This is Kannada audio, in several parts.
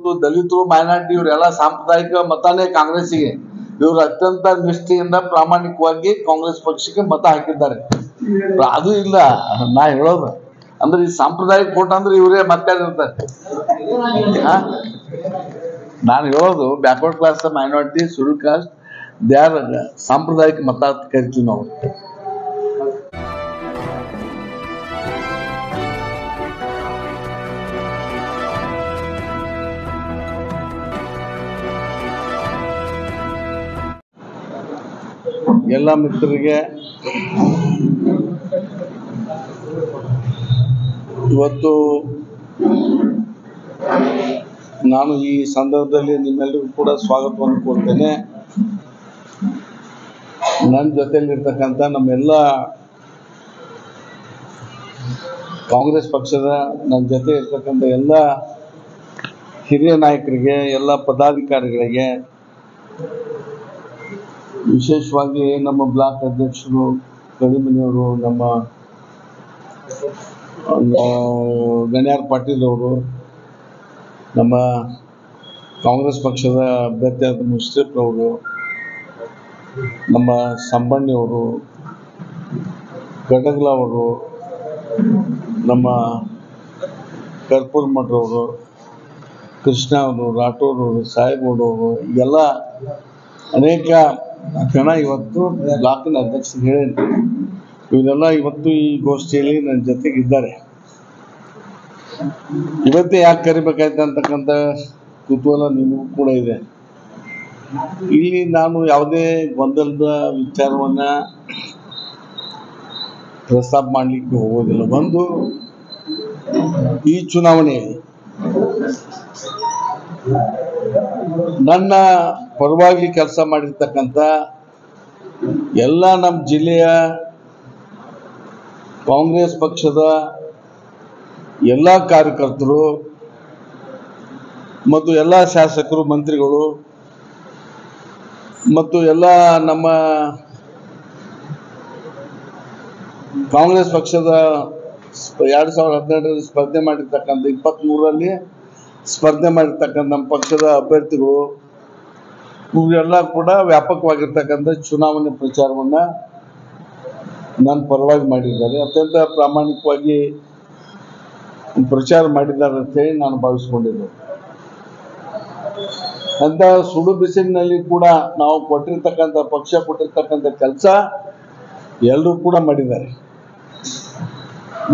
ಇವತ್ತು ದಲಿತರು ಮೈನಾರಿಟಿ ಇವರೆಲ್ಲ ಸಾಂಪ್ರದಾಯಿಕ ಮತನೇ ಕಾಂಗ್ರೆಸ್ಸಿಗೆ. ಇವರು ಅತ್ಯಂತ ನಿಷ್ಠೆಯಿಂದ ಪ್ರಾಮಾಣಿಕವಾಗಿ ಕಾಂಗ್ರೆಸ್ ಪಕ್ಷಕ್ಕೆ ಮತ ಹಾಕಿದ್ದಾರೆ. ಅದು ಇಲ್ಲ ನಾ ಹೇಳೋದು ಅಂದ್ರೆ ಈ ಸಾಂಪ್ರದಾಯಿಕ ವೋಟ್ ಅಂದ್ರೆ ಇವರೇ ಮಾತಾಡಿರ್ತಾರೆ. ನಾನು ಹೇಳೋದು backward class minority schedule caste they are ಸಾಂಪ್ರದಾಯಿಕ ಮತ ಅಂತ ಕರಿತೀವಿ ನಾವು. ಎಲ್ಲ ಮಿತ್ರರಿಗೆ ಇವತ್ತು ನಾನು ಈ ಸಂದರ್ಭದಲ್ಲಿ ನಿಮ್ಮೆಲ್ಲರಿಗೂ ಕೂಡ ಸ್ವಾಗತವನ್ನು ಕೊಡ್ತೇನೆ. ನನ್ನ ಜೊತೆಯಲ್ಲಿರ್ತಕ್ಕಂಥ ನಮ್ಮೆಲ್ಲ ಕಾಂಗ್ರೆಸ್ ಪಕ್ಷದ ನನ್ನ ಜೊತೆ ಇರ್ತಕ್ಕಂಥ ಎಲ್ಲ ಹಿರಿಯ ನಾಯಕರಿಗೆ, ಎಲ್ಲ ಪದಾಧಿಕಾರಿಗಳಿಗೆ, ವಿಶೇಷವಾಗಿ ನಮ್ಮ ಬ್ಲಾಕ್ ಅಧ್ಯಕ್ಷರು ಕಡಿಮನಿಯವರು, ನಮ್ಮ ಗಣ್ಯಾರ್ ಪಾಟೀಲ್ ಅವರು, ನಮ್ಮ ಕಾಂಗ್ರೆಸ್ ಪಕ್ಷದ ಅಭ್ಯರ್ಥಿಯಾದ ಮುಷ್ರಿಫ್ ಅವರು, ನಮ್ಮ ಸಂಬಣ್ಣಿಯವರು, ಗಡಗ್ಲ ಅವರು, ನಮ್ಮ ಕರ್ಪೂರ್ ಮಠರವರು, ಕೃಷ್ಣ ಅವರು, ರಾಠೋಡ್ ಅವರು, ಸಾಹೇಬೌಡವರು, ಎಲ್ಲ ಅನೇಕ ಜನ ಇವತ್ತು ಬ್ಲಾಕಿನ ಅಧ್ಯಕ್ಷರು ಹೇಳಿ ಇವರೆಲ್ಲ ಇವತ್ತು ಈ ಗೋಷ್ಠಿಯಲ್ಲಿ ನನ್ನ ಜೊತೆಗಿದ್ದಾರೆ. ಇವತ್ತೇ ಯಾಕೆ ಕರಿಬೇಕಾಯ್ತು ಅಂತಕ್ಕಂಥ ಕುತೂಹಲ ನಿಮಗೂ ಕೂಡ ಇದೆ. ಇಲ್ಲಿ ನಾನು ಯಾವುದೇ ಗೊಂದಲದ ವಿಚಾರವನ್ನ ಪ್ರಸ್ತಾಪ ಮಾಡಲಿಕ್ಕೆ ಹೋಗೋದಿಲ್ಲ. ಒಂದು, ಈ ಚುನಾವಣೆಯಲ್ಲಿ ನನ್ನ ಪರವಾಗಿ ಕೆಲಸ ಮಾಡಿರ್ತಕ್ಕಂಥ ಎಲ್ಲ ನಮ್ಮ ಜಿಲ್ಲೆಯ ಕಾಂಗ್ರೆಸ್ ಪಕ್ಷದ ಎಲ್ಲ ಕಾರ್ಯಕರ್ತರು ಮತ್ತು ಎಲ್ಲ ಶಾಸಕರು, ಮಂತ್ರಿಗಳು ಮತ್ತು ಎಲ್ಲ ನಮ್ಮ ಕಾಂಗ್ರೆಸ್ ಪಕ್ಷದ 2012ರಲ್ಲಿ ಸ್ಪರ್ಧೆ ಮಾಡಿರ್ತಕ್ಕಂಥ 23ರಲ್ಲಿ ಸ್ಪರ್ಧೆ ಮಾಡಿರ್ತಕ್ಕಂಥ ನಮ್ಮ ಪಕ್ಷದ ಅಭ್ಯರ್ಥಿಗಳು ಇವರೆಲ್ಲ ಕೂಡ ವ್ಯಾಪಕವಾಗಿರ್ತಕ್ಕಂಥ ಚುನಾವಣೆ ಪ್ರಚಾರವನ್ನು ನನ್ನ ಪರವಾಗಿ ಮಾಡಿದ್ದಾರೆ. ಅತ್ಯಂತ ಪ್ರಾಮಾಣಿಕವಾಗಿ ಪ್ರಚಾರ ಮಾಡಿದ್ದಾರೆ ಅಂತ ಹೇಳಿ ನಾನು ಭಾವಿಸ್ಕೊಂಡಿದ್ದೆ. ಅಂತ ಸುಡು ಬಿಸಿಲಿನಲ್ಲಿ ಕೂಡ ನಾವು ಕೊಟ್ಟಿರ್ತಕ್ಕಂಥ ಪಕ್ಷ ಕೊಟ್ಟಿರ್ತಕ್ಕಂಥ ಕೆಲಸ ಎಲ್ಲರೂ ಕೂಡ ಮಾಡಿದ್ದಾರೆ.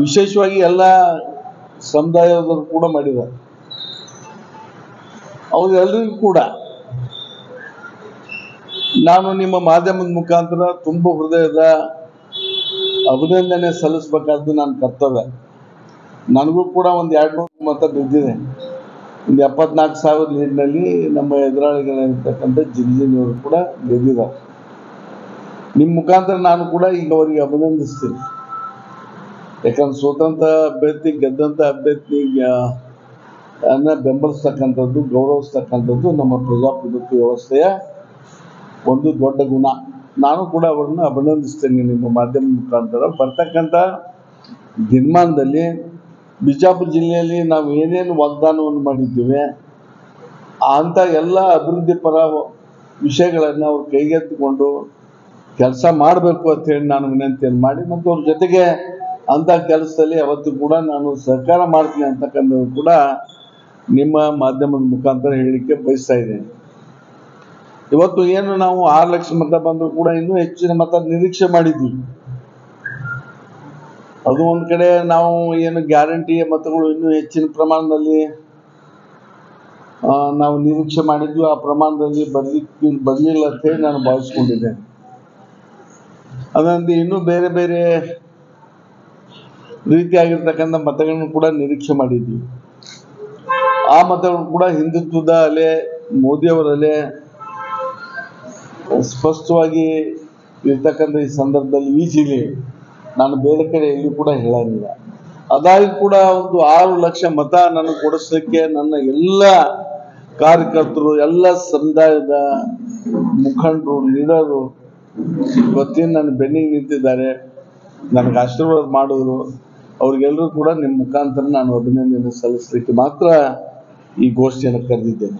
ವಿಶೇಷವಾಗಿ ಎಲ್ಲ ಸಮುದಾಯದವರು ಕೂಡ ಮಾಡಿದ್ದಾರೆ. ಅವರೆಲ್ಲರಿಗೂ ಕೂಡ ನಾನು ನಿಮ್ಮ ಮಾಧ್ಯಮದ ಮುಖಾಂತರ ತುಂಬ ಹೃದಯದ ಅಭಿನಂದನೆ ಸಲ್ಲಿಸಬೇಕಾದ್ದು ನನ್ನ ಕರ್ತವ್ಯ. ನನಗೂ ಕೂಡ ಒಂದು 200 ಮತ ಬಿದ್ದಿದೆ. ಒಂದು 74,000 ಲೀಡ್ನಲ್ಲಿ ನಮ್ಮ ಎದುರಾಳಿಗಳಿರ್ತಕ್ಕಂಥ ಜಿಲ್ಲೆಯವರು ಕೂಡ ಗೆದ್ದಿದ್ದಾರೆ. ನಿಮ್ಮ ಮುಖಾಂತರ ನಾನು ಕೂಡ ಈಗ ಅವರಿಗೆ ಅಭಿನಂದಿಸ್ತೀನಿ. ಯಾಕಂದ್ರೆ ಸ್ವತಂತ್ರ ಅಭ್ಯರ್ಥಿ, ಗೆದ್ದಂಥ ಅಭ್ಯರ್ಥಿ ಬೆಂಬಲಿಸ್ತಕ್ಕಂಥದ್ದು, ಗೌರವಿಸ್ತಕ್ಕಂಥದ್ದು ನಮ್ಮ ಪ್ರಜಾಪ್ರಭುತ್ವ ವ್ಯವಸ್ಥೆಯ ಒಂದು ದೊಡ್ಡ ಗುಣ. ನಾನು ಕೂಡ ಅವರನ್ನು ಅಭಿನಂದಿಸ್ತೇನೆ ನಿಮ್ಮ ಮಾಧ್ಯಮ ಮುಖಾಂತರ. ಬರ್ತಕ್ಕಂಥ ದಿನಮಾನದಲ್ಲಿ ಬಿಜಾಪುರ ಜಿಲ್ಲೆಯಲ್ಲಿ ನಾವು ಏನೇನು ವಾಗ್ದಾನವನ್ನು ಮಾಡಿದ್ದೇವೆ ಅಂಥ ಎಲ್ಲ ಅಭಿವೃದ್ಧಿ ಪರ ವಿಷಯಗಳನ್ನು ಅವ್ರು ಕೈಗೆತ್ತಿಕೊಂಡು ಕೆಲಸ ಮಾಡಬೇಕು ಅಂತ ಹೇಳಿ ನಾನು ವಿನಂತಿಯನ್ನು ಮಾಡಿ, ಮತ್ತು ಅವ್ರ ಜೊತೆಗೆ ಅಂಥ ಕೆಲಸದಲ್ಲಿ ಅವತ್ತು ಕೂಡ ನಾನು ಸಹಕಾರ ಮಾಡ್ತೀನಿ ಅಂತಕ್ಕಂಥದ್ದು ಕೂಡ ನಿಮ್ಮ ಮಾಧ್ಯಮದ ಮುಖಾಂತರ ಹೇಳಲಿಕ್ಕೆ ಬಯಸ್ತಾ ಇದ್ದೇನೆ. ಇವತ್ತು ಏನು ನಾವು 6 ಲಕ್ಷ ಮತ ಬಂದರೂ ಕೂಡ ಇನ್ನೂ ಹೆಚ್ಚಿನ ಮತ ನಿರೀಕ್ಷೆ ಮಾಡಿದ್ವಿ. ಅದು ಒಂದು ಕಡೆ ನಾವು ಏನು ಗ್ಯಾರಂಟಿಯ ಮತಗಳು ಇನ್ನೂ ಹೆಚ್ಚಿನ ಪ್ರಮಾಣದಲ್ಲಿ ನಾವು ನಿರೀಕ್ಷೆ ಮಾಡಿದ್ವಿ, ಆ ಪ್ರಮಾಣದಲ್ಲಿ ಬರಲಿಲ್ಲ ಅಂತ ಹೇಳಿ ನಾನು ಭಾವಿಸ್ಕೊಂಡಿದ್ದೇನೆ. ಅದರಂತೆ ಇನ್ನೂ ಬೇರೆ ಬೇರೆ ರೀತಿಯಾಗಿರ್ತಕ್ಕಂಥ ಮತಗಳನ್ನು ಕೂಡ ನಿರೀಕ್ಷೆ ಮಾಡಿದ್ವಿ. ಆ ಮತಗಳು ಕೂಡ ಹಿಂದುತ್ವದ ಅಲೆ, ಮೋದಿಯವರ ಅಲೆ ಸ್ಪಷ್ಟವಾಗಿ ಇರ್ತಕ್ಕಂಥ ಈ ಸಂದರ್ಭದಲ್ಲಿ ಈ ಜಿಲ್ಲೆ, ನಾನು ಬೇರೆ ಕಡೆ ಎಲ್ಲಿ ಕೂಡ ಹೇಳಂಗಿಲ್ಲ. ಅದಾಗಿ ಕೂಡ ಒಂದು 6 ಲಕ್ಷ ಮತ ನನಗೆ ಕೊಡಿಸಲಿಕ್ಕೆ ನನ್ನ ಎಲ್ಲ ಕಾರ್ಯಕರ್ತರು, ಎಲ್ಲ ಸಮುದಾಯದ ಮುಖಂಡರು, ಲೀಡರು ಇವತ್ತಿನ ನನ್ನ ಬೆನ್ನಿಗೆ ನಿಂತಿದ್ದಾರೆ, ನನಗೆ ಆಶೀರ್ವಾದ ಮಾಡಿದ್ರು. ಅವ್ರಿಗೆಲ್ಲರೂ ಕೂಡ ನಿಮ್ಮ ಮುಖಾಂತರ ನಾನು ಅಭಿನಂದನೆ ಸಲ್ಲಿಸಲಿಕ್ಕೆ ಮಾತ್ರ ಈ ಗೋಷ್ಠಿಯನ್ನು ಕರೆದಿದ್ದೇನೆ.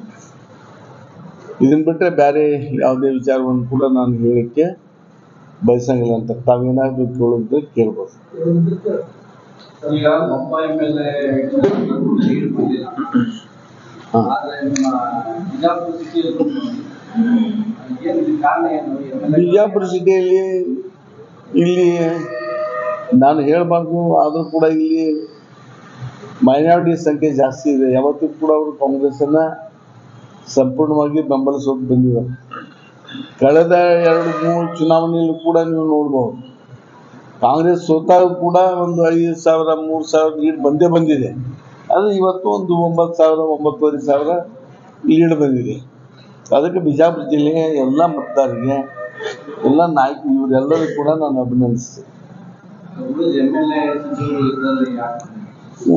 ಇದನ್ನು ಬಿಟ್ಟರೆ ಬೇರೆ ಯಾವುದೇ ವಿಚಾರವನ್ನು ಕೂಡ ನಾನು ಹೇಳಲಿಕ್ಕೆ ಬಯಸಂಗಿಲ್ಲ ಅಂತ. ತಾವೇನಾದರೂ ಕೇಳಿದ್ರೆ ಕೇಳ್ಬೋದು. ಈಗ ಒಬ್ಬ MLA ಬಿಜಾಪುರ ಸಿಟಿಯಲ್ಲಿ ಇಲ್ಲಿ ನಾನು ಹೇಳಬಾರ್ದು, ಆದರೂ ಕೂಡ ಇಲ್ಲಿ ಮೈನಾರಿಟಿ ಸಂಖ್ಯೆ ಜಾಸ್ತಿ ಇದೆ. ಯಾವತ್ತೂ ಕೂಡ ಅವರು ಕಾಂಗ್ರೆಸ್ಸನ್ನು ಸಂಪೂರ್ಣವಾಗಿ ಬೆಂಬಲಿಸೋದು ಬಂದಿದ್ದಾರೆ. ಕಳೆದ 2-3 ಚುನಾವಣೆಯಲ್ಲೂ ಕೂಡ ನೀವು ನೋಡ್ಬೋದು, ಕಾಂಗ್ರೆಸ್ ಸೋತಾಗ ಕೂಡ ಒಂದು 5,000 3,000 ಲೀಡ್ ಬಂದಿದೆ. ಅದು ಇವತ್ತು ಒಂದು 9,000 9,500 ಲೀಡ್ ಬಂದಿದೆ. ಅದಕ್ಕೆ ಬಿಜಾಪುರ ಜಿಲ್ಲೆಯ ಎಲ್ಲ ಮತದಾರರಿಗೆ, ಎಲ್ಲ ನಾಯಕರು, ಇವರೆಲ್ಲರೂ ಕೂಡ ನಾನು ಅಭಿನಂದಿಸ್ತೇನೆ.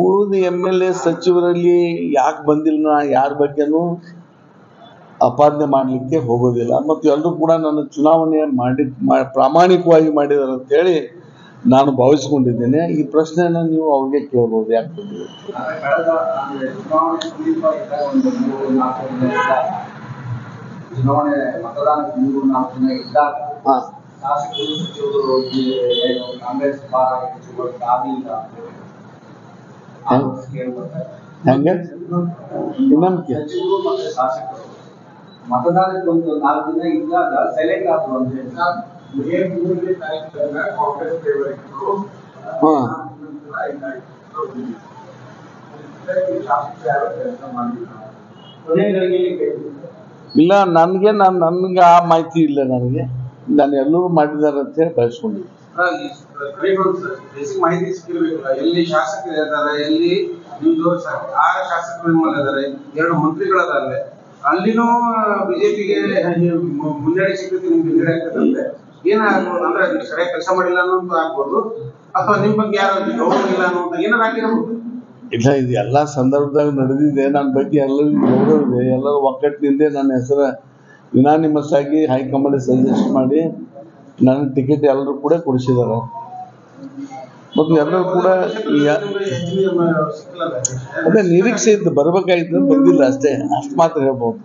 ಉಳಿದ MLA ಸಚಿವರಲ್ಲಿ ಯಾಕೆ ಬಂದಿಲ್ಲ, ಯಾರ ಬಗ್ಗೆನೂ ಅಪಾದನೆ ಮಾಡಲಿಕ್ಕೆ ಹೋಗೋದಿಲ್ಲ. ಮತ್ತು ಎಲ್ಲರೂ ಕೂಡ ನನ್ನ ಚುನಾವಣೆ ಪ್ರಾಮಾಣಿಕವಾಗಿ ಮಾಡಿದ್ದಾರೆ ಅಂತೇಳಿ ನಾನು ಭಾವಿಸ್ಕೊಂಡಿದ್ದೇನೆ. ಈ ಪ್ರಶ್ನೆಯನ್ನು ನೀವು ಅವ್ರಿಗೆ ಕೇಳ್ಬೋದು, ಯಾಕೆ ಬಂದಿದೆ. ಚುನಾವಣೆ ಮತದಾನಕ್ಕೆ 3-4 ದಿನ ಇದ್ದಾಗ ಶಾಸಕರು ಸಚಿವರು ಕಾಂಗ್ರೆಸ್ ಪರ ಆಗಿಲ್ಲ ಹಂಗೆ ಸಚಿವರು ಮತ್ತು ಶಾಸಕರು ಮತದಾನಕ್ಕೆ ಒಂದು 4 ದಿನ ಇದ್ದಾಗ ಸೈಲೆಂಟ್ ಆದ್ರು ಅಂತ ಹೇಳಿ ಇಲ್ಲ, ನನಗೆ ಆ ಮಾಹಿತಿ ಇಲ್ಲ. ನಾನು ಎಲ್ಲರೂ ಮಾಡಿದ್ದಾರೆ ಅಂತ ಹೇಳಿ ಬಯಸ್ಕೊಂಡಿದ್ದೆ. ಮಾಹಿತಿ ಸಿಕ್ಕಿರ್ಬೇಕಲ್ಲ, ಎಲ್ಲಿ ಶಾಸಕರು ಇದ್ದಾರೆ, ಎಲ್ಲಿ ನಿಮ್ದು 6 ಶಾಸಕರು ನಿಮ್ಮಲ್ಲಿದ್ದಾರೆ, 2 ಮಂತ್ರಿಗಳದಾರೆ, ಅಲ್ಲಿನೂ ಬಿಜೆಪಿಗೆ ಮುನ್ನಡೆ ಸಿಗ್ತೈತಿ, ನಿಮ್ಗೆ ಹಿನ್ನಡೆ ಆಗ್ತದಂತೆ. ಏನಾಗ್ಬೋದು ಅಂದ್ರೆ ಸರಿಯಾಗಿ ಕೆಲಸ ಮಾಡಿಲ್ಲ ಅನ್ನೋದು ಆಗ್ಬೋದು, ಅಥವಾ ನಿಮ್ ಬಗ್ಗೆ ಯಾರು ಗೌರವ ಇಲ್ಲ ಅನ್ನೋದು ಏನಾರು ಆಗಿರ್ಬೋದು. ಇಲ್ಲ, ಇದು ಎಲ್ಲ ಸಂದರ್ಭದಾಗ ನಡೆದಿದೆ. ನನ್ನ ಬಗ್ಗೆ ಎಲ್ಲರಿಗೂ ಗೌರವ ಇದೆ. ಎಲ್ಲರೂ ಒಕ್ಕಟ್ಟಿನಿಂದ ನನ್ನ ಹೆಸರು ಯುನಾನಿಮಸ್ ಆಗಿ ಹೈಕಮಾಂಡ್ ಸಜೆಸ್ಟ್ ಮಾಡಿ ನನ್ನ ಟಿಕೆಟ್ ಎಲ್ಲರೂ ಕೂಡ ಕೊಡಿಸಿದ್ದಾರೆ. ಮತ್ತು ಎಲ್ಲರೂ ಕೂಡ ಅದೇ ನಿರೀಕ್ಷೆ ಇತ್ತು, ಬರಬೇಕಾಗಿತ್ತು, ಬಂದಿಲ್ಲ ಅಷ್ಟೇ, ಅಷ್ಟು ಮಾತ್ರ ಹೇಳ್ಬೋದು.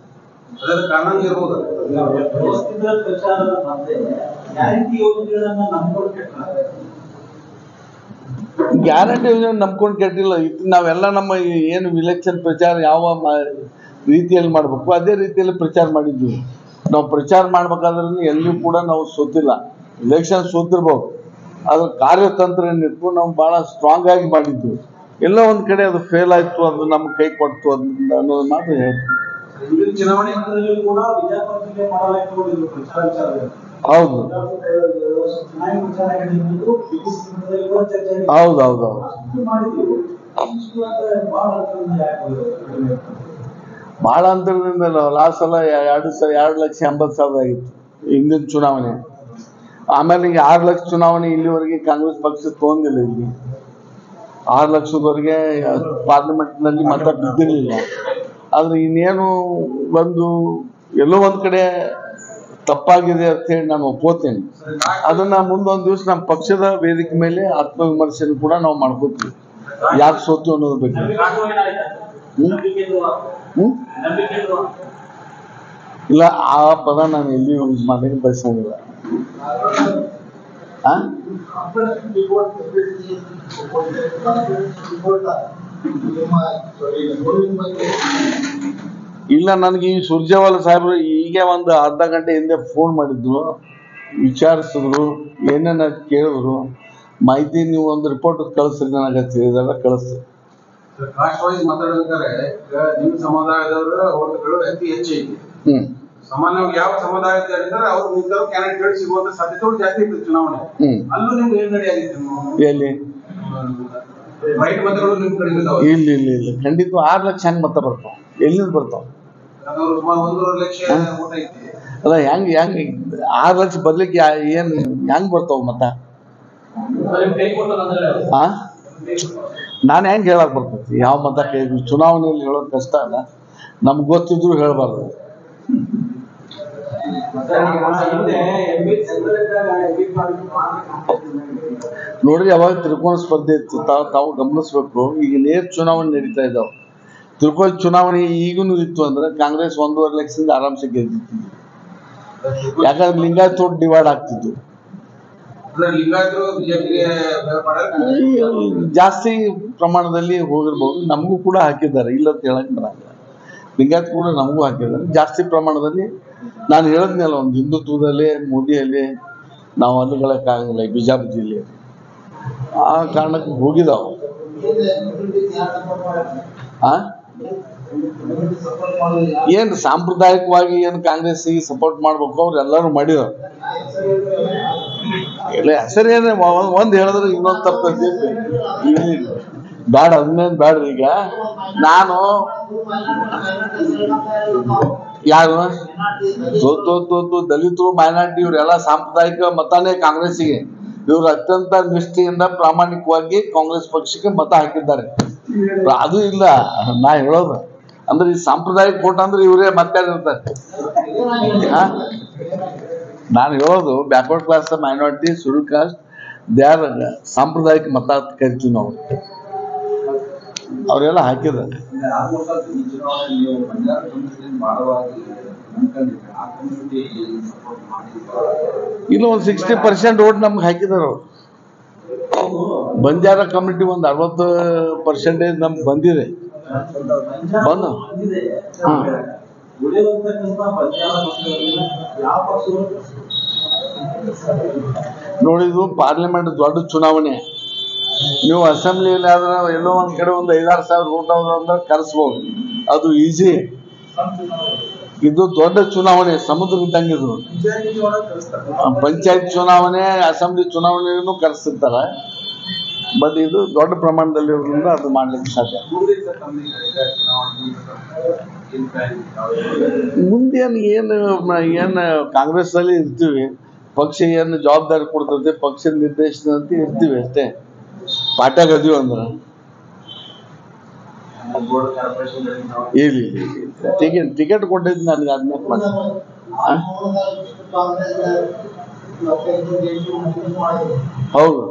ಗ್ಯಾರಂಟಿ ಯೋಜನೆ ನಂಬ್ಕೊಂಡು ಕೆಟ್ಟಿಲ್ಲ. ನಾವೆಲ್ಲ ನಮ್ಮ ಏನು ಇಲೆಕ್ಷನ್ ಪ್ರಚಾರ ಯಾವ ರೀತಿಯಲ್ಲಿ ಮಾಡಬೇಕು ಅದೇ ರೀತಿಯಲ್ಲಿ ಪ್ರಚಾರ ಮಾಡಿದ್ವಿ. ನಾವು ಪ್ರಚಾರ ಮಾಡ್ಬೇಕಾದ್ರೆ ಎಲ್ಲಿಯೂ ಕೂಡ ನಾವು ಸೋತಿಲ್ಲ. ಇಲೆಕ್ಷನ್ ಸೋತಿರ್ಬೋದು, ಅದ್ರ ಕಾರ್ಯತಂತ್ರ ಏನಿತ್ತು ನಾವು ಭಾಳ ಸ್ಟ್ರಾಂಗ್ ಆಗಿ ಮಾಡಿದ್ವಿ. ಎಲ್ಲ ಒಂದು ಕಡೆ ಅದು ಫೇಲ್ ಆಯಿತು, ಅದು ನಮ್ಮ ಕೈ ಕೊಡ್ತು ಅನ್ನೋದು ಮಾತ್ರ ಹೇಳ್ತೀವಿ. ಹೌದು ಹೌದೌದು ಭಾಳ ಅಂತರದಿಂದ ಲಾಸ್ಟ್ ಸಲ 2,80,000 ಆಗಿತ್ತು ಹಿಂದಿನ ಚುನಾವಣೆ. ಆಮೇಲೆ ಈಗ 6 ಲಕ್ಷ ಚುನಾವಣೆ ಇಲ್ಲಿವರೆಗೆ ಕಾಂಗ್ರೆಸ್ ಪಕ್ಷ ತೊಗೊಂಡಿಲ್ಲ. ಇಲ್ಲಿ 6 ಲಕ್ಷದವರೆಗೆ ಪಾರ್ಲಿಮೆಂಟ್ನಲ್ಲಿ ಮತ ಬಿದ್ದಿರಲಿಲ್ಲ. ಆದರೆ ಇನ್ನೇನು ಎಲ್ಲೋ ಒಂದು ಕಡೆ ತಪ್ಪಾಗಿದೆ ಅಂತ ಹೇಳಿ ನಾನು ಒಪ್ಕೋತೇನೆ. ಅದನ್ನ ಮುಂದೊಂದು ದಿವಸ ನಮ್ಮ ಪಕ್ಷದ ವೇದಿಕೆ ಮೇಲೆ ಆತ್ಮವಿಮರ್ಶೆಯನ್ನು ಕೂಡ ನಾವು ಮಾಡ್ಕೋತೀವಿ, ಯಾಕೆ ಸೋತು ಅನ್ನೋದ್ರ ಬಗ್ಗೆ. ಇಲ್ಲ, ಆ ಪದ ನಾನು ಎಲ್ಲಿ ಯೂಸ್ ಮಾಡಲಿಕ್ಕೆ ಬಯಸಂಗಿಲ್ಲ. ಇಲ್ಲ, ನನಗೆ ಈ ಸುರ್ಜೇವಾಲ ಸಾಹೇಬರು ಈಗ ಒಂದು ಅರ್ಧ ಗಂಟೆ ಹಿಂದೆ ಫೋನ್ ಮಾಡಿದ್ರು, ವಿಚಾರಿಸಿದ್ರು, ಏನೇನ ಕೇಳಿದ್ರು, ಮಾಹಿತಿ ನೀವು ಒಂದು ರಿಪೋರ್ಟ್ ಕಳಿಸ್ರಿ ನನಗೆ ತಿಳಿದಾಗ ಕಳಿಸ್ರಿ. ಮಾತಾಡಬೇಕಾದ್ರೆ ನಿಮ್ಮ ಸಮುದಾಯದವರ ಓಟ್ಗಳು ಅತಿ ಹೆಚ್ಚೈತಿ. ಸಾಮಾನ್ಯವಾಗಿ ಯಾವ ಸಮುದಾಯದ ಹೇಳಿದ್ರೆ ಅವ್ರು ನಿಂತರು ಕ್ಯಾಂಡಿಡೇಟ್ ಸಿಗುವಂತ ಸಾಧ್ಯತೆಗಳು ಜಾಸ್ತಿ ಇರ್ತದೆ ಚುನಾವಣೆ. ಅಲ್ಲೂ ನಿಮ್ಗೆ ಏನ್ ನಡೆ ಆಗಿತ್ತು? ಎಲ್ಲಿ ರೈಟ್ ಮತಗಳು ನಿಮ್ ಕಡೆ ಇದಾವೆ? ಇಲ್ಲ, ಖಂಡಿತ 6 ಲಕ್ಷ ಹೆಂಗ್ ಮತ ಬರ್ತಾವ? ಎಲ್ಲಿಂದ ಬರ್ತಾವ? ಸುಮಾರು 1.5 ಲಕ್ಷ ಓಟ್ ಐತಿ. ಅಲ್ಲ, ಹೆಂಗ್ 6 ಲಕ್ಷ ಬರ್ಲಿಕ್ಕೆ ಹೆಂಗ್ ಬರ್ತಾವ ಮತ? ನಾನು ಹೆಂಗ್ ಹೇಳಕ್ ಬರ್ತೈತಿ ಯಾವ ಮತ? ಚುನಾವಣೆಯಲ್ಲಿ ಹೇಳೋದು ಕಷ್ಟ ಅಲ್ಲ, ನಮ್ಗೆ ಗೊತ್ತಿದ್ರು ಹೇಳ್ಬಾರ್ದು. ನೋಡ್ರಿ, ಯಾವಾಗ ತ್ರಿಕೋನ ಸ್ಪರ್ಧೆ ಇತ್ತು, ತಾವು ಗಮನಿಸ್ಬೇಕು. ಈಗ ನೇರ ಚುನಾವಣೆ ನಡೀತಾ ಇದ್ದಾವೆ. ತಿಳ್ಕೊಳ್ಳಿ ಚುನಾವಣೆ ಈಗೂನು ಇತ್ತು ಅಂದ್ರೆ ಕಾಂಗ್ರೆಸ್ 1.5 ಲಕ್ಷದಿಂದ ಆರಾಮ್ಸೆ ಗೆದ್ದಿತ್ತು. ಯಾಕಂದ್ರೆ ಲಿಂಗಾಯತ್ ತೋಟ ಡಿವೈಡ್ ಆಗ್ತಿತ್ತು. ಲಿಂಗಾಯತರು ಬಿಜೆಪಿಗೆ ಜಾಸ್ತಿ ಪ್ರಮಾಣದಲ್ಲಿ ಹೋಗಿರ್ಬೋದು. ನಮಗೂ ಕೂಡ ಹಾಕಿದ್ದಾರೆ, ಇಲ್ಲ ಅಂತ ಹೇಳಕ್ ಬರಲ್ಲ. ಲಿಂಗಾಯತ್ ಕೂಡ ನಮಗೂ ಹಾಕಿದ್ದಾರೆ ಜಾಸ್ತಿ ಪ್ರಮಾಣದಲ್ಲಿ. ನಾನು ಹೇಳಿದ್ನಲ್ಲ, ಒಂದು ಹಿಂದುತ್ವದಲ್ಲಿ ಮೋದಿಯಲ್ಲಿ ನಾವು ಅಲ್ಲುಗಳಕ್ಕಾಗಲ್ಲ ಬಿಜಾಪುರ ಜಿಲ್ಲೆಯಲ್ಲಿ. ಆ ಕಾರಣಕ್ಕೆ ಹೋಗಿದಾವ. ಏನು ಸಾಂಪ್ರದಾಯಿಕವಾಗಿ ಏನು ಕಾಂಗ್ರೆಸ್ಸಿಗೆ ಸಪೋರ್ಟ್ ಮಾಡ್ಬೇಕು ಅವ್ರು ಎಲ್ಲರೂ ಮಾಡಿದಾರೆ. ಇಲ್ಲ ಹೆಸರೇನು ಒಂದು ಹೇಳಿದ್ರೆ ಇನ್ನೊಂದು ತಪ್ಪೈತಿ. ಬೇಡ, ಅದನ್ನೇನು ಬೇಡ್ರಿ. ಈಗ ನಾನು ಯಾರು ದಲಿತರು, ಮೈನಾರಿಟಿ ಇವರೆಲ್ಲ ಸಾಂಪ್ರದಾಯಿಕ ಮತನೇ ಕಾಂಗ್ರೆಸ್ಸಿಗೆ. ಇವರು ಅತ್ಯಂತ ನಿಷ್ಠೆಯಿಂದ ಪ್ರಾಮಾಣಿಕವಾಗಿ ಕಾಂಗ್ರೆಸ್ ಪಕ್ಷಕ್ಕೆ ಮತ ಹಾಕಿದ್ದಾರೆ. ಅದು ಇಲ್ಲ ನಾ ಹೇಳೋದು. ಅಂದ್ರೆ ಈ ಸಾಂಪ್ರದಾಯಿಕ ವೋಟ್ ಅಂದ್ರೆ ಇವರೇ ಮತ್ತಾರಿರ್ತಾರೆ. ನಾನು ಹೇಳೋದು backward class, minority, schedule caste, they are ಸಾಂಪ್ರದಾಯಿಕ ಮತ ಅಂತ ಕರಿತೀವಿ ನಾವು. ಅವರೆಲ್ಲ ಹಾಕಿದ್ದಾರೆ. ಇನ್ನು ಒಂದು 60% ವೋಟ್ ನಮ್ಗೆ ಹಾಕಿದಾರೆ ಅವರು. ಬಂಜಾರ ಕಮ್ಯುನಿಟಿ ಒಂದು 60% ನಮ್ಗೆ ಬಂದಿದೆ. ಬಂದು ನೋಡಿದ್ದು ಪಾರ್ಲಿಮೆಂಟ್ ದೊಡ್ಡ ಚುನಾವಣೆ. ನೀವು ಅಸೆಂಬ್ಲಿಯಲ್ಲಿ ಆದ್ರೆ ಎಲ್ಲೋ ಒಂದ್ ಕಡೆ ಒಂದು 5-6 ಸಾವಿರ ವೋಟ್ ಅಂದ್ರೆ ಕರೆಸ್ಬೋದು, ಅದು ಈಸಿ. ಇದು ದೊಡ್ಡ ಚುನಾವಣೆ, ಸಮುದ್ರ ಇದ್ದಂಗೆ. ಇದು ಪಂಚಾಯತ್ ಚುನಾವಣೆ, ಅಸೆಂಬ್ಲಿ ಚುನಾವಣೆಯನ್ನು ಕರೆಸ್ತಿರ್ತಾರೆ. ಬಟ್ ಇದು ದೊಡ್ಡ ಪ್ರಮಾಣದಲ್ಲಿರೋದ್ರಿಂದ ಅದು ಮಾಡ್ಲಿಕ್ಕೆ ಸಾಧ್ಯ. ಮುಂದೇನು ಏನು ಕಾಂಗ್ರೆಸ್ ಅಲ್ಲಿ ಇರ್ತೀವಿ, ಪಕ್ಷ ಏನು ಜವಾಬ್ದಾರಿ ಕೊಡ್ತದೆ, ಪಕ್ಷದ ನಿರ್ದೇಶನದಂತೆ ಇರ್ತೀವಿ ಅಷ್ಟೇ. ಪಾಠ ಗದೀವಿ ಅಂದ್ರೆ ಇಲ್ಲ ಟಿಕೆಟ್ ಕೊಟ್ಟಿದ್ದು ನನಗೆ ಅದನ್ನ ಮಾಡಿ. ಹೌದು,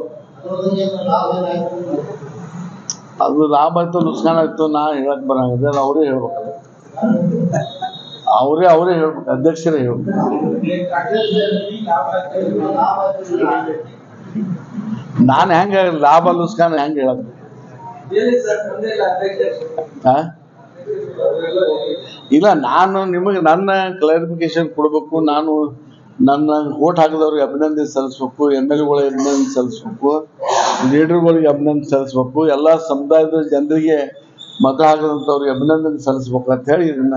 ಅದು ಲಾಭ ಆಯ್ತು ನುಕ್ಸಾನ ಆಯ್ತು ನಾ ಹೇಳಕ್ ಬರಂಗಿಲ್ಲ. ಅವರೇ ಹೇಳ್ಬೇಕಲ್ಲ, ಅವರೇ ಹೇಳ್ಬೇಕು, ಅಧ್ಯಕ್ಷರೇ ಹೇಳ್ಬೇಕು. ನಾನು ಹೆಂಗ ಲಾಭ ನುಕ್ಸಾನ ಹೆಂಗ ಹೇಳಕ್? ಇಲ್ಲ, ನಾನು ನಿಮಗೆ ನನ್ನ ಕ್ಲಾರಿಫಿಕೇಶನ್ ಕೊಡ್ಬೇಕು. ನಾನು ನನ್ನ ವೋಟ್ ಹಾಕಿದವ್ರಿಗೆ ಅಭಿನಂದನೆ ಸಲ್ಲಿಸ್ಬೇಕು, MLAಗಳಿಗೆ ಅಭಿನಂದನೆ ಸಲ್ಲಿಸ್ಬೇಕು, ಲೀಡರ್ಗಳಿಗೆ ಅಭಿನಂದನೆ ಸಲ್ಲಿಸ್ಬೇಕು, ಎಲ್ಲ ಸಮುದಾಯದ ಜನರಿಗೆ ಮತ ಹಾಕಿದಂಥವ್ರಿಗೆ ಅಭಿನಂದನೆ ಸಲ್ಲಿಸ್ಬೇಕು ಅಂತ ಹೇಳಿ ಇದನ್ನ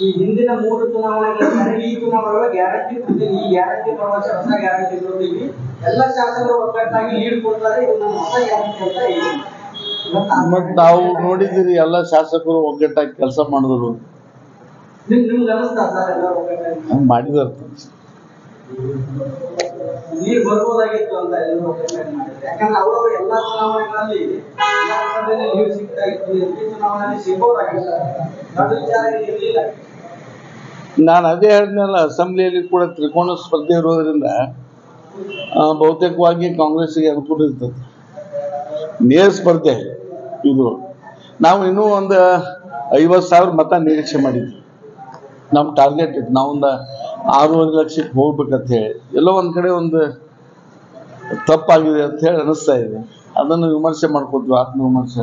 ಈ ಹಿಂದಿನ 3 ಚುನಾವಣೆಗಳ ಈ ಚುನಾವಣೆಗಳ ಗ್ಯಾರಂಟಿ ಕೊಡ್ತೀನಿ, ಈ ಗ್ಯಾರಂಟಿ ಹೊಸ ಗ್ಯಾರಂಟಿ ಕೊಡ್ತೀವಿ, ಎಲ್ಲ ಶಾಸಕರು ಒಗ್ಗಟ್ಟಾಗಿ ಲೀಡ್ ಕೊಡ್ತಾರೆ, ಇದು ನಮ್ಮ ಹೊಸ ಗ್ಯಾರಂಟಿ ಅಂತ ಹೇಳಿ. ಮತ್ ನಾವು ನೋಡಿದಿರಿ ಎಲ್ಲ ಶಾಸಕರು ಒಗ್ಗಟ್ಟಾಗಿ ಕೆಲಸ ಮಾಡಿದ್ರು. ನಿಮ್ಗೆ ಅನಿಸ್ತಾ ಸರ್ ಎಲ್ಲ ಒಗ್ಗಟ್ಟಾಗಿ ಮಾಡಿದಾರ? ನೀರು ಬರ್ಬೋದಾಗಿತ್ತು ಅಂತ ಎಲ್ಲ ಒಗ್ಗಟ್ಟಾಗಿ ಮಾಡಿದ್ರು. ಯಾಕಂದ್ರೆ ಅವರು ಎಲ್ಲ ಚುನಾವಣೆಗಳಲ್ಲಿ ವಿಧಾನಸಭೆಯಲ್ಲಿ ನೀರು ಸಿಗ್ತಾ ಇತ್ತು, MP ಚುನಾವಣೆಯಲ್ಲಿ ಸಿಗ್ಬೋದಾಗಿತ್ತು, ಅದು ವಿಚಾರ ಇರಲಿಲ್ಲ. ನಾನು ಅದೇ ಹೇಳಿದ್ನಲ್ಲ, ಅಸೆಂಬ್ಲಿಯಲ್ಲಿ ಕೂಡ ತ್ರಿಕೋನ ಸ್ಪರ್ಧೆ ಇರೋದ್ರಿಂದ ಬಹುತೇಕವಾಗಿ ಕಾಂಗ್ರೆಸ್ಗೆ ಅನುಕೂಲ ಇರ್ತದೆ. ನೇರ ಸ್ಪರ್ಧೆ ಇದು. ನಾವು ಇನ್ನೂ ಒಂದು 50,000 ಮತ ನಿರೀಕ್ಷೆ ಮಾಡಿದ್ವಿ. ನಮ್ಮ ಟಾರ್ಗೆಟ್ ಇತ್ತು, ನಾವೊಂದು 6.5 ಲಕ್ಷಕ್ಕೆ ಹೋಗ್ಬೇಕಂತ ಹೇಳಿ. ಎಲ್ಲೋ ಒಂದು ಕಡೆ ಒಂದು ತಪ್ಪಾಗಿದೆ ಅಂತ ಹೇಳಿ ಅನಿಸ್ತಾ ಇದೆ. ಅದನ್ನು ವಿಮರ್ಶೆ ಮಾಡ್ಕೊತೀವಿ, ಆತ್ಮವಿಮರ್ಶೆ.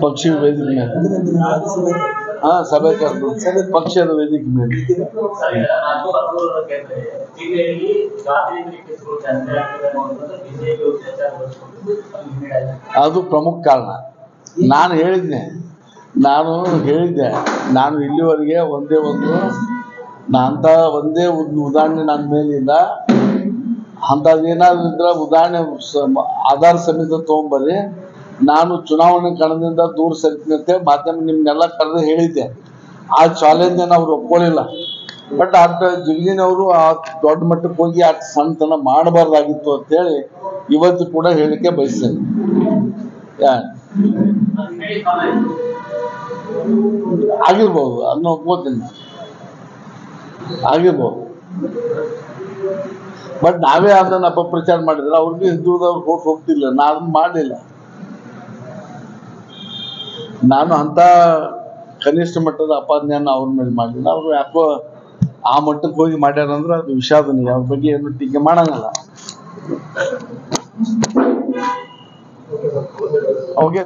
ಪಕ್ಷದ ವೇದಿಕೆ ಮೇಲೆ ಸಭೆ ಕರೆದು ಪಕ್ಷದ ವೇದಿಕೆ ಮೇಲೆ ಅದು ಪ್ರಮುಖ ಕಾರಣ. ನಾನು ಹೇಳಿದ್ದೆ ನಾನು ಇಲ್ಲಿವರೆಗೆ ಒಂದೇ ಒಂದು ಉದಾಹರಣೆ ನನ್ನ ಮೇಲಿಲ್ಲ. ಅಂಥದ್ದೇನಾದ್ರೂ ಇದ್ರೆ ಉದಾಹರಣೆ ಆಧಾರ ಸಮೇತ ತೊಗೊಂಬರ್ರಿ. ನಾನು ಚುನಾವಣೆ ಕಣದಿಂದ ದೂರ ಸರಿತೀನಂತೆ ಮಾಧ್ಯಮ ನಿಮ್ನೆಲ್ಲ ಕರೆದು ಹೇಳಿದ್ದೆ. ಆ ಚಾಲೆಂಜನ್ನು ಅವ್ರು ಒಪ್ಕೊಳ್ಳಿಲ್ಲ. ಬಟ್ ಜಿಗ್ಲಿನವರು ಆ ದೊಡ್ಡ ಮಟ್ಟಕ್ಕೆ ಹೋಗಿ ಆ ಸಣ್ಣತನ ಮಾಡಬಾರ್ದಾಗಿತ್ತು ಅಂತೇಳಿ ಇವತ್ತು ಕೂಡ ಹೇಳಿಕೆ ಬಯಸ್ತೇನೆ. ಆಗಿರ್ಬೋದು, ಅದನ್ನ ಒಪ್ಕೋತೀನಿ, ಆಗಿರ್ಬೋದು. ಬಟ್ ನಾವೇ ಅದನ್ನ ಅಪಪ್ರಚಾರ ಮಾಡಿದ್ರೆ ಅವ್ರಿಗೆ ಹಿಂದುಳಿದವ್ರು ಓಟ್ ಹೋಗ್ತಿಲ್ಲ. ನಾನು ಅದನ್ನ ಮಾಡಲಿಲ್ಲ. ನಾನು ಅಂತ ಕನಿಷ್ಠ ಮಟ್ಟದ ಅಪಾದನೆಯನ್ನು ಅವ್ರ ಮೇಲೆ ಮಾಡಲಿಲ್ಲ. ಅವರು ಯಾಕೋ ಆ ಮಟ್ಟಕ್ಕೆ ಹೋಗಿ ಮಾಡ್ಯಾರಂದ್ರೆ ಅದು ವಿಷಾದನೀಯ. ಅವ್ರ ಬಗ್ಗೆ ಏನು ಟೀಕೆ ಮಾಡಂಗಲ್ಲ. ಓಕೆ.